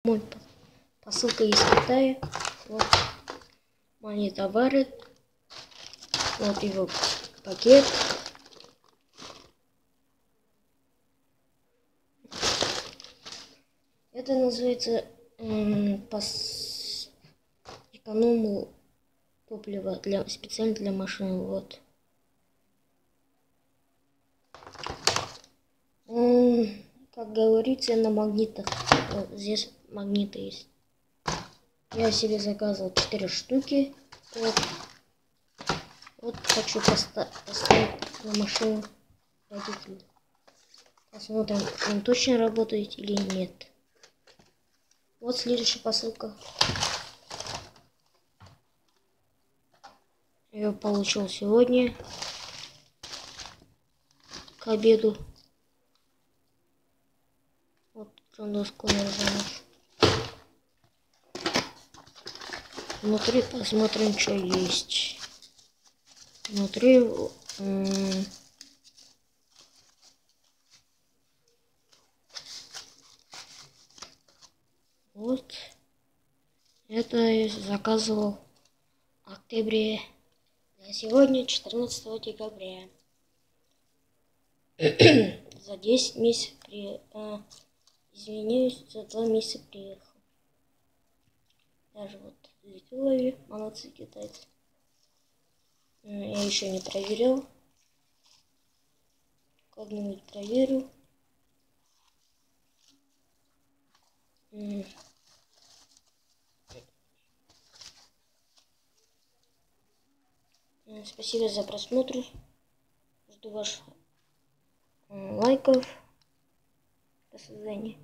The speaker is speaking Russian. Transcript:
Мой посылка из Китая. Вот мои товары. Вот его пакет. Это называется экономил топливо специально для машины. Вот. Как говорится, на магнитах. Вот здесь магниты есть. Я себе заказывал 4 штуки. Вот хочу поставить на машину водителя. Посмотрим, он точно работает или нет. Вот следующая посылка. Я получил сегодня к обеду. Вот доской разношу. Внутри посмотрим, что есть. Внутри вот это я заказывал в октябре. А сегодня 14 декабря. За 10 месяцев извиняюсь, за 2 месяца приехал. Даже вот ловили, молодцы китайцы. Я еще не проверял. Как-нибудь проверю. Спасибо за просмотр. Жду ваших лайков. До свидания.